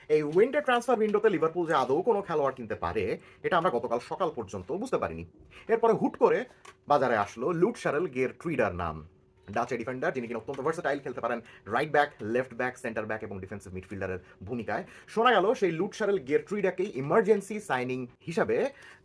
এই winter transfer উইন্ডোতে Liverpool যে আদৌ কোনো খেলোয়াড় কিনতে পারে এটা আমরা গতকাল সকাল পর্যন্ত বুঝতে পারিনি। এরপরে হুট করে বাজারে আসলো লুট শারেল গের ট্রিডার নাম। ডাচ ডিফেন্ডার যিনি কিনা অত্যন্ত ভার্সেটাইল, খেলতে পারেন right back, left back, centre back এবং ডিফেন্সিভ মিডফিল্ডারের ভূমিকায়। শোনা গেল সেই লুট শারেল গের ট্রিডাকেই ইমার্জেন্সি সাইনিং হিসাবে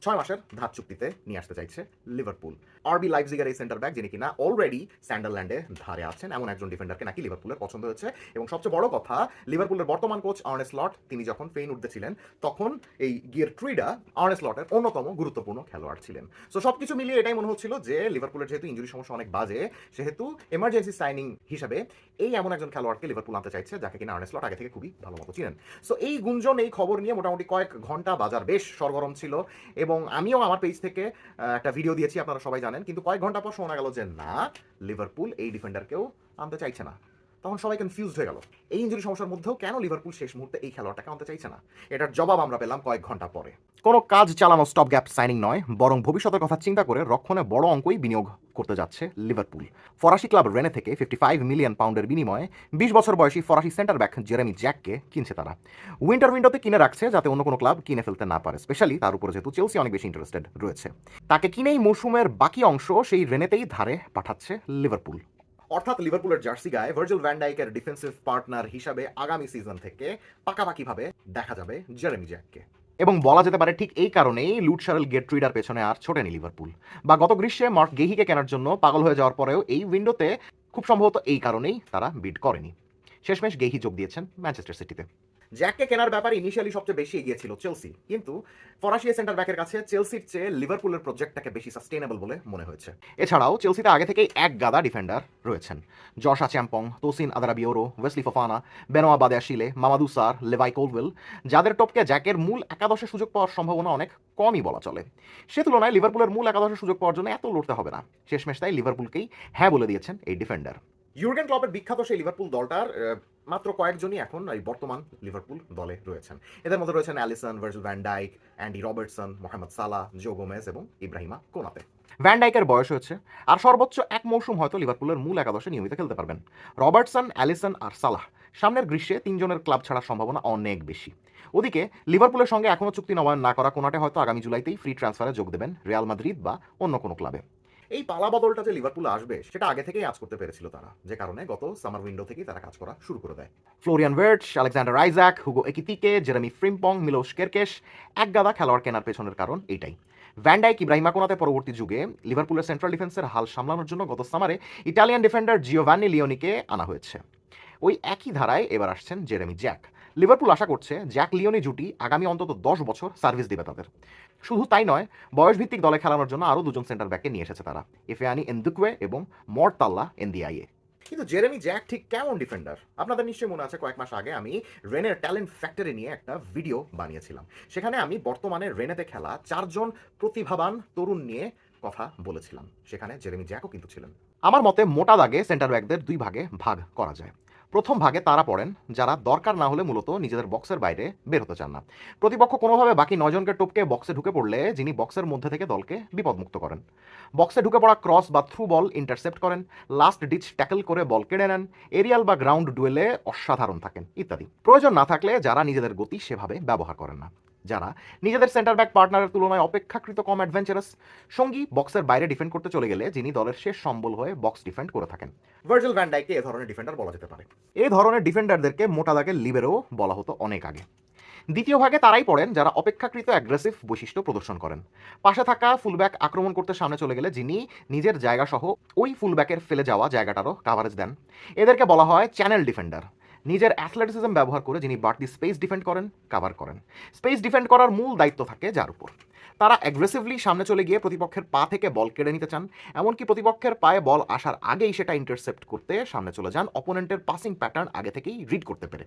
6 মাসের ধার চুক্তিতে নিয়ে আসতে চাইছে লিভারপুল। আরবি লাইপজিগের এই সেন্টার ব্যাক যিনি কিনা অলরেডি স্যান্ডারল্যান্ডে ধারে আছেন, এমন একজন ডিফেন্ডারকে নাকি লিভারপুলের পছন্দ হয়েছে। এবং সবচেয়ে বড় কথা, লিভারপুলের বর্তমান কোচ আর্নে স্লট তিনি যখন ফেইনউডে ছিলেন তখন এই গিয়ার ট্রিডা আর্নে স্লটের অন্যতম গুরুত্বপূর্ণ খেলোয়াড় ছিলেন। সো সবকিছু মিলিয়ে এটাই মনে হচ্ছিল যে লিভারপুলের যেহেতু ইনজুরি সমস্যা অনেক বাজে, সেহেতু এমার্জেন্সি সাইনিং হিসাবে এই এমন একজন খেলোয়াড়কে লিভারপুল আনতে চাইছে যাকে কিনা আর্নে স্লট আগে থেকে খুবই ভালো মতো চিনেন। সো এই গুঞ্জন, এই খবর নিয়ে মোটামুটি কয়েক ঘন্টা বাজার বেশ সরগরম ছিল এবং আমিও আমার পেজ থেকে একটা ভিডিও দিয়েছি, আপনারা সবাই জানেন। কিন্তু কয়েক ঘন্টা পর শোনা গেল যে না, লিভারপুল এই ডিফেন্ডারকেও আনতে চাইছে না। তখন সবাই কনফিউজড হয়ে গেল, এই ইনজুরি সমস্যার মধ্যেও কেন লিভারপুল শেষ মুহূর্তে এই খেলোয়াড়টাকে আনতে চাইছে না। এটার জবাব আমরা পেলাম কয়েক ঘন্টা পরে। কোনো কাজ চালানো স্টপ গ্যাপ সাইনিং নয়, বরং ভবিষ্যতের কথা চিন্তা করে রক্ষণে বড় অঙ্কই বিনিয়োগ করতে যাচ্ছে লিভারপুল। ফরাসি ক্লাব রেনে থেকে 55 মিলিয়ন পাউন্ডের বিনিময়ে 20 বছর বয়সী ফরাসি সেন্টার ব্যাক জেরেমি জ্যাককে কিনছে তারা। উইন্টার উইন্ডোতে কিনে রাখছে যাতে অন্য কোনো ক্লাব কিনে ফেলতে না পারে, স্পেশালি তার উপরে যেহেতু চেলসি অনেক বেশি ইন্টারেস্টেড রয়েছে। তাকে কিনেই মৌসুমের বাকি অংশ সেই রেনেতেই ধারে পাঠাচ্ছে লিভারপুল। অর্থাৎ লিভারপুলের জার্সি গায়ে ভার্জিল ভ্যান ডাইকের ডিফেন্সিভ পার্টনার হিসাবে আগামী সিজন থেকে পাকাপাকিভাবে দেখা যাবে জেরেমি জ্যাককে। এবং বলা যেতে পারে ঠিক এই কারণেই লুট শারেল গেট ট্রিডার পেছনে আর ছোটেনি লিভারপুল। বা গত গ্রীষ্মে মার্ক গেহিকে কেনার জন্য পাগল হয়ে যাওয়ার পরেও এই উইন্ডোতে খুব সম্ভবত এই কারণেই তারা বিড করেনি। শেষমেশ গেহি যোগ দিয়েছেন ম্যানচেস্টার সিটিতে। জ্যাককে কেনার ব্যাপারে ইনিশিয়ালি সবচেয়ে বেশি এগিয়ে ছিল চেলসি, কিন্তু ফরাসি সেন্টার ব্যাকের কাছে চেলসির চেয়ে লিভারপুলের প্রজেক্টটাকে বেশি সাস্টেনেবল বলে মনে হয়েছে। এছাড়াও চেলসিতে আগে থেকেই এক গাদা ডিফেন্ডার রয়েছেন, জশা চ্যাম্পং, তোসিন আদারাবিওরো, ওয়েসলি ফোফানা, বেনোয়া বাদেয়াশিলে, মামাদু সার, লেভাই কোলওয়েল, যাদের টপকে জ্যাকের মূল একাদশে সুযোগ পাওয়ার সম্ভাবনা অনেক কমই বলা চলে। সে তুলনায় লিভারপুলের মূল একাদশে সুযোগ পাওয়ার জন্য এত লড়তে হবে না। শেষমেশ তাই লিভারপুলকেই হ্যাঁ বলে দিয়েছেন এই ডিফেন্ডার। ইউর্গেন ক্লপের বিখ্যাত সেই লিভারপুল দলটার মাত্র কয়েকজনই এখন এই বর্তমান লিভারপুল দলে রয়েছেন। এদের মধ্যে রয়েছেন Alisson, Virgil van Dijk, Andy Robertson, Mohamed Salah, Joe Gomez এবং ইব্রাহিমা কোনাতে। ভ্যান ডাইকের বয়স হয়েছে, আর সর্বোচ্চ এক মৌসুম হয়তো লিভারপুলের মূল একাদশে নিয়মিত খেলতে পারবেন। রবার্টসন, অ্যালিসন আর সালাহ সামনের গ্রীষ্মে তিনজনের ক্লাব ছাড়ার সম্ভাবনা অনেক বেশি। ওদিকে লিভারপুলের সঙ্গে এখনও চুক্তি নবায়ন না করা কোনাটে হয়তো আগামী জুলাইতেই ফ্রি ট্রান্সফারে যোগ দেবেন রিয়াল মাদ্রিদ বা অন্য কোনো ক্লাবে। এই পালা বদলটা যে লিভারপুলে আসবে সেটা আগে থেকেই আজ করতে পেরেছিল তারা, যে কারণে গত সামার উইন্ডো থেকেই তারা কাজ করা শুরু করে দেয়। Florian Verts, Alexander Isaac, Hugo একিতিকে, Jeremy Frimpong, মিলোস কেরকেশ এক গাদা খেলোয়াড় কেনার পেছনের কারণ এইটাই। ভ্যান ডাইক, ইব্রাহিমা কোনাতে পরবর্তী যুগে লিভারপুলের সেন্ট্রাল ডিফেন্সের হাল সামলানোর জন্য গত সামারে ইটালিয়ান ডিফেন্ডার জিওভান্নি লিওনিকে আনা হয়েছে। ওই একই ধারায় এবার আসছেন জেরেমি জ্যাক। লিভারপুল আশা করছে জ্যাক লিওনি জুটি আগামী অন্তত 10 বছর সার্ভিস দিবে তাদের। শুধু তাই নয়, বয়সভিত্তিক দলে খেলানোর জন্য আরও দুজন সেন্টার ব্যাককে নিয়ে এসেছে তারা, এফেয়ানি এনদুকুয়ে এবং মর্তাল্লা এনদিআইএ। কিন্তু জেরেমি জ্যাক ঠিক কেমন ডিফেন্ডার? আপনাদের নিশ্চয়ই মনে আছে কয়েক মাস আগে আমি রেনের ট্যালেন্ট ফ্যাক্টরি নিয়ে একটা ভিডিও বানিয়েছিলাম। সেখানে আমি বর্তমানে রেনেতে খেলা 4জন প্রতিভাবান তরুণ নিয়ে কথা বলেছিলাম, সেখানে জেরেমি জ্যাকও কিন্তু ছিলেন। আমার মতে মোটা দাগে সেন্টার ব্যাকদের দুই ভাগে ভাগ করা যায়। প্রথম ভাগে তারা পড়েন যারা দরকার না হলে মূলত নিজেদের বক্সের বাইরে বের হতে চান না। প্রতিপক্ষ কোনোভাবে বাকি 9জনকে টপকে বক্সে ঢুকে পড়লে যিনি বক্সের মধ্যে থেকে দলকে বিপদমুক্ত করেন। বক্সে ঢুকে পড়া ক্রস বা থ্রু বল ইন্টারসেপ্ট করেন, লাস্ট ডিচ ট্যাকল করে বল কেড়ে নেন, এরিয়াল বা গ্রাউন্ড ডুয়েলে অসাধারণ থাকেন ইত্যাদি। প্রয়োজন না থাকলে যারা নিজেদের গতি সেভাবে ব্যবহার করেন না, যারা নিজেদের সেন্টার ব্যাক পার্টনারের তুলনায় অপেক্ষাকৃত কম অ্যাডভেঞ্চারাস, সঙ্গী বক্সের বাইরে ডিফেন্ড করতে চলে গেলে যিনি দলের শেষ সম্বল হয়ে বক্স ডিফেন্ড করে থাকেন। ভার্জিল ভ্যান ডাইককে এ ধরনের ডিফেন্ডার বলা যেতে পারে। এই ধরনের ডিফেন্ডারদেরকে মোটা দাগে লিবেরো বলা হতো অনেক আগে। দ্বিতীয় ভাগে তারাই পড়েন যারা অপেক্ষাকৃত অ্যাগ্রেসিভ বৈশিষ্ট্য প্রদর্শন করেন, পাশে থাকা ফুলব্যাক আক্রমণ করতে সামনে চলে গেলে যিনি নিজের জায়গা সহ ওই ফুলব্যাকের ফেলে যাওয়া জায়গাটারও কাভারেজ দেন। এদেরকে বলা হয় চ্যানেল ডিফেন্ডার। নিজের অ্যাথলেটিসিজম ব্যবহার করে যিনি বাড়তি স্পেস ডিফেন্ড করেন, কাভার করেন। স্পেস ডিফেন্ড করার মূল দায়িত্ব থাকে যার উপর। তারা অ্যাগ্রেসিভলি সামনে চলে গিয়ে প্রতিপক্ষের পা থেকে বল কেড়ে নিতে চান, এমনকি প্রতিপক্ষের পায়ে বল আসার আগেই সেটা ইন্টারসেপ্ট করতে সামনে চলে যান, অপোনেন্টের পাসিং প্যাটার্ন আগে থেকেই রিড করতে পেরে।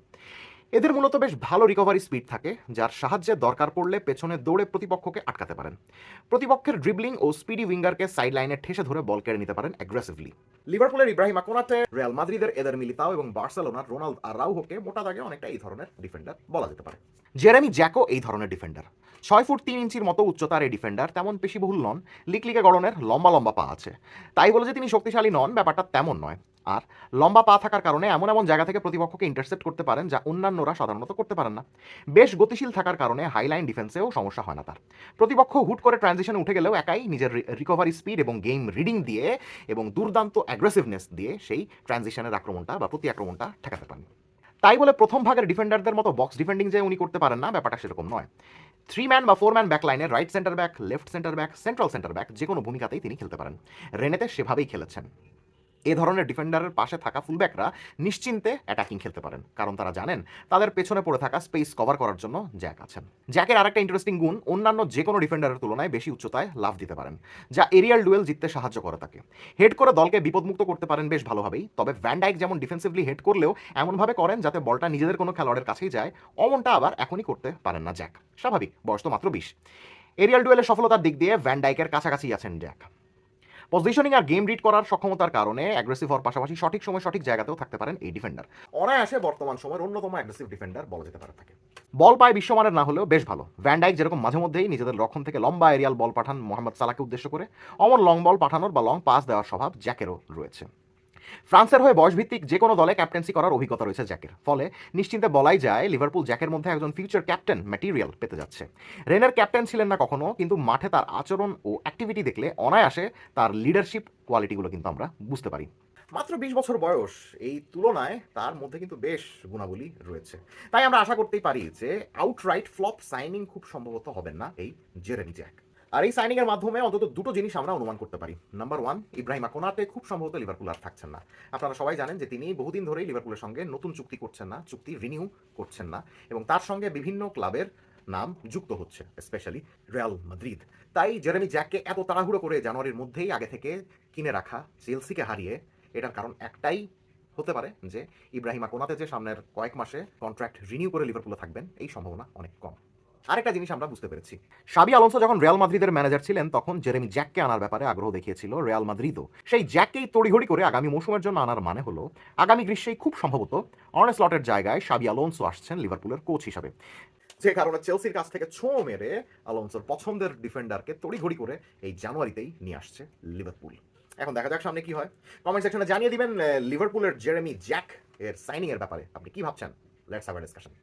এদের মূলত বেশ ভালো রিকভারি স্পিড থাকে, যার সাহায্যে দরকার পড়লে পেছনে দৌড়ে প্রতিপক্ষকে আটকাতে পারেন। প্রতিপক্ষের ড্রিবলিং ও স্পিডি উইঙ্গারকে সাইড লাইনে ঠেসে ধরে বল কেড়ে নিতে পারেন অ্যাগ্রেসিভলি। লিভারপুলের ইব্রাহিমা কোনাতে, রিয়াল মাদ্রিদের এদের মিলিতাও এবং বার্সেলোনার রোনাল্ড আরাউহোকে মোটা দাগে অনেকটা এই ধরনের ডিফেন্ডার বলা যেতে পারে। জেরেমি জ্যাকও এই ধরনের ডিফেন্ডার। 6 ফুট 3 ইঞ্চির মতো উচ্চতার এই ডিফেন্ডার তেমন পেশিবহুল নন, লিকলিকে গড়নের লম্বা লম্বা পা আছে। তাই বলে যে তিনি শক্তিশালী নন ব্যাপারটা তেমন নয়। আর লম্বা পা থাকার কারণে এমন এমন জায়গা থেকে প্রতিপক্ষকে ইন্টারসেপ্ট করতে পারেন যা অন্যান্যরা সাধারণত করতে পারেন না। বেশ গতিশীল থাকার কারণে হাইলাইন ডিফেন্সেও সমস্যা হয় না তার। প্রতিপক্ষ হুট করে ট্রানজিশনে উঠে গেলেও একাই নিজের রিকভারি স্পিড এবং গেম রিডিং দিয়ে এবং দুর্দান্ত অ্যাগ্রেসিভনেস দিয়ে সেই ট্রানজিশনের আক্রমণটা বা প্রতি আক্রমণটা ঠেকাতে পারেন। তাই বলে প্রথম ভাগের ডিফেন্ডারদের মতো বক্স ডিফেন্ডিং যে উনি করতে পারেন না ব্যাপারটা সেরকম নয়। 3 ম্যান বা 4 ম্যান ব্যাকলাইনে right centre back, left centre back, central centre back যে কোনো ভূমিকাতেই তিনি খেলতে পারেন। রেনেতে সেভাবেই খেলেছেন। এ ধরনের ডিফেন্ডারের পাশে থাকা ফুলব্যাকরা নিশ্চিন্তে অ্যাটাকিং খেলতে পারেন, কারণ তারা জানেন তাদের পেছনে পড়ে থাকা স্পেস কভার করার জন্য জ্যাক আছেন। জ্যাকের আরেকটা ইন্টারেস্টিং গুণ, অন্যান্য যে কোনো ডিফেন্ডারের তুলনায় বেশি উচ্চতায় লাফ দিতে পারেন, যা এরিয়াল ডুয়েল জিততে সাহায্য করে তাকে। হেড করে দলকে বিপদমুক্ত করতে পারেন বেশ ভালোভাবেই, তবে ভ্যান ডাইক যেমন ডিফেন্সিভলি হেড করলেও এমনভাবে করেন যাতে বলটা নিজেদের কোনো খেলোয়াড়ের কাছেই যায়, অমনটা আবার এখনই করতে পারেন না জ্যাক। স্বাভাবিক, বয়স তো মাত্র 20। এরিয়াল ডুয়েলের সফলতার দিক দিয়ে ভ্যান ডাইকের কাছাকাছি আছেন জ্যাক। পজিশনিং আর গেম রিড করার সক্ষমতার কারণে অ্যাগ্রেসিভ হওয়ার পাশাপাশি সঠিক সময় সঠিক জায়গাতেও থাকতে পারেন এই ডিফেন্ডার। অনায়াসে বর্তমান সময়ের অন্যতম অ্যাগ্রেসিভ ডিফেন্ডার বলা যেতে পারে তাকে। বল পায় বিশ্বমানের না হলেও বেশ ভালো। ভ্যান ডাইক যেরকম মাঝে মধ্যেই নিজেদের রক্ষণ থেকে লম্বা এরিয়াল বল পাঠান মোহাম্মদ সালাহকে উদ্দেশ্য করে, অমন লং বল পাঠানোর বা লং পাস দেওয়ার স্বভাব জ্যাকেরও রয়েছে। ফ্রান্সের হয়ে বয়সভিত্তিক যে কোনো দলে ক্যাপ্টেন্সি করার অভিজ্ঞতা রয়েছে জ্যাকের, ফলে নিশ্চিন্তে বলাই যায় লিভারপুল জ্যাকের মধ্যে একজন ফিউচার ক্যাপ্টেন ম্যাটেরিয়াল পেতে যাচ্ছে। রেনের ক্যাপ্টেন ছিলেন না কখনো, কিন্তু মাঠে তার আচরণ ও অ্যাক্টিভিটি দেখলে অনায়াসে তার লিডারশিপ কোয়ালিটিগুলো কিন্তু আমরা বুঝতে পারি। মাত্র 20 বছর বয়স, এই তুলনায় তার মধ্যে কিন্তু বেশ গুণাবলী রয়েছে। তাই আমরা আশা করতেই পারি যে আউটরাইট ফ্লপ সাইনিং খুব সম্ভবত হবেন না এই জেরেমি জ্যাক। আর এই সাইনিং এর মাধ্যমে অন্তত দুটো জিনিস আমরা অনুমান করতে পারি। নাম্বার 1, ইব্রাহিমা কোনাতে খুব সম্ভবত লিভারপুল আর থাকছেন না। আপনারা সবাই জানেন যে তিনি বহুদিন ধরেই লিভারপুলের সঙ্গে নতুন চুক্তি করছেন না, চুক্তি রিনিউ করছেন না, এবং তার সঙ্গে বিভিন্ন ক্লাবের নাম যুক্ত হচ্ছে, স্পেশালি রিয়াল মাদ্রিদ। তাই জেরেমি জ্যাককে এত তাড়াহুড়ো করে জানুয়ারির মধ্যেই আগে থেকে কিনে রাখা, চেলসিকে হারিয়ে, এটার কারণ একটাই হতে পারে যে ইব্রাহিমা কোনাতে যে সামনের কয়েক মাসে কন্ট্রাক্ট রিনিউ করে লিভারপুলে থাকবেন এই সম্ভাবনা অনেক কম। আরেকটা জিনিস আমরা বুঝতে পেরেছি, শাবি আলোনসো যখন রিয়াল মাদ্রিদের ম্যানেজার ছিলেন তখন জেরেমি জ্যাককে আনার ব্যাপারে আগ্রহ দেখিয়েছিল রিয়াল মাদ্রিদও। সেই জ্যাককেই তড়িঘড়ি করে আগামী মৌসুমের জন্য আনার মানে হলো আগামী গ্রীষ্মেই খুব সম্ভবত আর্নে স্লটের জায়গায় শাবি আলোনসো আসছেন লিভারপুলের কোচ হিসাবে। যে কারণে চেলসির কাছ থেকে ছোঁ মেরে আলোনসোর পছন্দের ডিফেন্ডারকে তড়িঘড়ি করে এই জানুয়ারিতেই নিয়ে আসছে লিভারপুল। এখন দেখা যাক সামনে কি হয়। কমেন্ট সেকশনে জানিয়ে দিবেন লিভারপুলের জেরেমি জ্যাক এর সাইনিং এর ব্যাপারে আপনি কি ভাবছেন। Let's have a discussion.